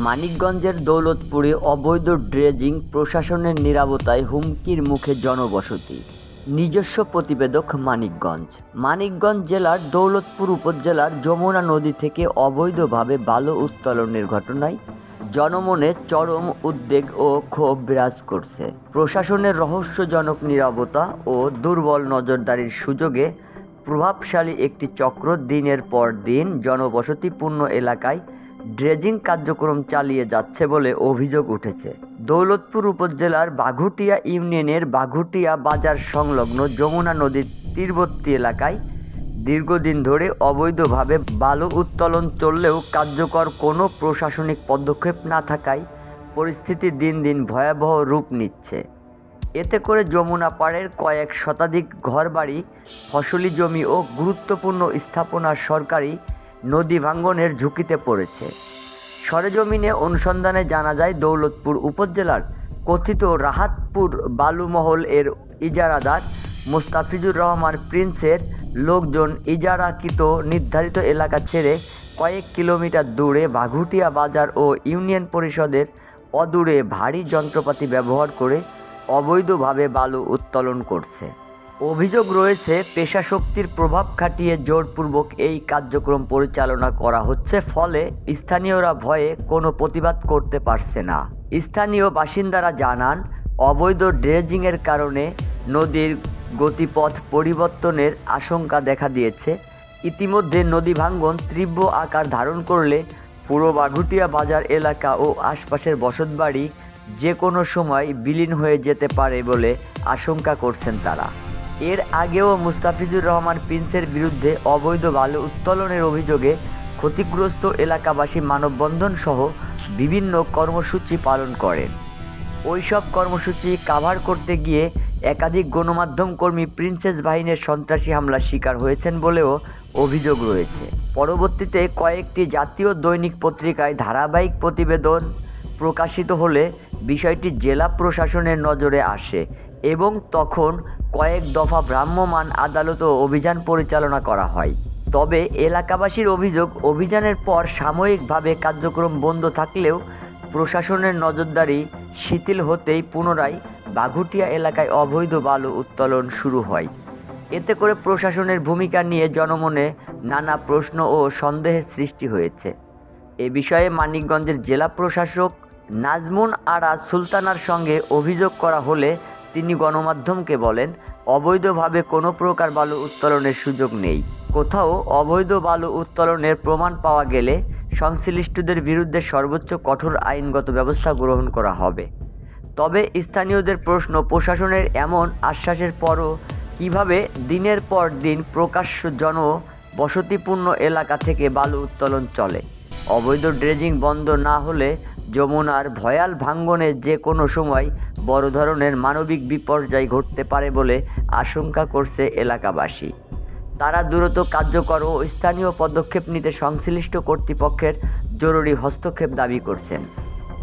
মানিকগঞ্জের দৌলতপুরে অবৈধ ড্রেজিং, প্রশাসনের নীরবতায় হুমকির মুখে জনবসতি। নিজস্ব প্রতিবেদক মানিকগঞ্জ। মানিকগঞ্জ জেলার দৌলতপুর উপজেলার যমুনা নদী থেকে অবৈধভাবে বালু উত্তোলনের ঘটনায় জনমনে চরম উদ্বেগ ও ক্ষোভ বিরাজ করছে। প্রশাসনের রহস্যজনক নীরবতা ও দুর্বল নজরদারির সুযোগে প্রভাবশালী একটি চক্র দিনের পর দিন জনবসতিপূর্ণ এলাকায় ড্রেজিং কার্যক্রম চালিয়ে যাচ্ছে বলে অভিযোগ উঠেছে। দৌলতপুর উপজেলার বাঘুটিয়া ইউনিয়নের বাঘুটিয়া বাজার সংলগ্ন যমুনা নদীর তীরবর্তী এলাকায় দীর্ঘদিন ধরে অবৈধভাবে বালু উত্তোলন চললেও কার্যকর কোনো প্রশাসনিক পদক্ষেপ না থাকায় পরিস্থিতি দিন দিন ভয়াবহ রূপ নিচ্ছে। এতে করে যমুনা পাড়ের কয়েক শতাধিক ঘরবাড়ি, ফসলি জমি ও গুরুত্বপূর্ণ স্থাপনা সরকারি নদী ভাঙ্গনের ঝুঁকিতে পড়েছে। সরেজমিনে অনুসন্ধানে জানা যায়, দৌলতপুর উপজেলার কথিত রাহাতপুর বালুমহল এর ইজারাদার মোস্তাফিজুর রহমান প্রিন্সের লোকজন ইজারাকৃত নির্ধারিত এলাকা ছেড়ে কয়েক কিলোমিটার দূরে বাঘুটিয়া বাজার ও ইউনিয়ন পরিষদের অদূরে ভারী যন্ত্রপাতি ব্যবহার করে অবৈধভাবে বালু উত্তোলন করছে। অভিযোগ রয়েছে, পেশাশক্তির প্রভাব খাটিয়ে জোরপূর্বক এই কার্যক্রম পরিচালনা করা হচ্ছে, ফলে স্থানীয়রা ভয়ে কোনো প্রতিবাদ করতে পারছে না। স্থানীয় বাসিন্দারা জানান, অবৈধ ড্রেজিংয়ের কারণে নদীর গতিপথ পরিবর্তনের আশঙ্কা দেখা দিয়েছে। ইতিমধ্যে নদী ভাঙ্গন তীব্র আকার ধারণ করলে পুরো বাঘুটিয়া বাজার এলাকা ও আশপাশের বসতবাড়ি যে কোনো সময় বিলীন হয়ে যেতে পারে বলে আশঙ্কা করছেন তারা। এর আগেও মুস্তাফিজুর রহমান প্রিন্সের বিরুদ্ধে অবৈধ বালু উত্তোলনের অভিযোগে ক্ষতিগ্রস্ত এলাকাবাসী মানববন্ধন সহ বিভিন্ন কর্মসূচি পালন করেন। ওইসব কর্মসূচি কাভার করতে গিয়ে একাধিক গণমাধ্যম কর্মী প্রিন্সেস বাহিনীর সন্ত্রাসী হামলার শিকার হয়েছেন বলেও অভিযোগ রয়েছে। পরবর্তীতে কয়েকটি জাতীয় দৈনিক পত্রিকায় ধারাবাহিক প্রতিবেদন প্রকাশিত হলে বিষয়টি জেলা প্রশাসনের নজরে আসে এবং তখন কয়েক দফা ভ্রাম্যমাণ আদালতও অভিযান পরিচালনা করা হয়। তবে এলাকাবাসীর অভিযোগ, অভিযানের পর সাময়িকভাবে কার্যক্রম বন্ধ থাকলেও প্রশাসনের নজরদারি শিথিল হতেই পুনরায় বাঘুটিয়া এলাকায় অবৈধ বালু উত্তোলন শুরু হয়। এতে করে প্রশাসনের ভূমিকা নিয়ে জনমনে নানা প্রশ্ন ও সন্দেহের সৃষ্টি হয়েছে। এ বিষয়ে মানিকগঞ্জের জেলা প্রশাসক নাজমুন আরা সুলতানার সঙ্গে অভিযোগ করা হলে তিনি গণমাধ্যমকে বলেন, অবৈধভাবে কোনো প্রকার বালু উত্তোলনের সুযোগ নেই। কোথাও অবৈধ বালু উত্তোলনের প্রমাণ পাওয়া গেলে সংশ্লিষ্টদের বিরুদ্ধে সর্বোচ্চ কঠোর আইনগত ব্যবস্থা গ্রহণ করা হবে। তবে স্থানীয়দের প্রশ্ন, প্রশাসনের এমন আশ্বাসের পরও কিভাবে দিনের পর দিন প্রকাশ্য জনবসতিপূর্ণ এলাকা থেকে বালু উত্তোলন চলে? অবৈধ ড্রেজিং বন্ধ না হলে যমুনার ভয়াল ভাঙ্গনে যে কোনো সময় বড় ধরনের মানবিক বিপর্যয় ঘটতে পারে বলে আশঙ্কা করছে এলাকাবাসী। তারা দ্রুত কার্যকর ও স্থানীয় পদক্ষেপ নিতে সংশ্লিষ্ট কর্তৃপক্ষের জরুরি হস্তক্ষেপ দাবি করছেন।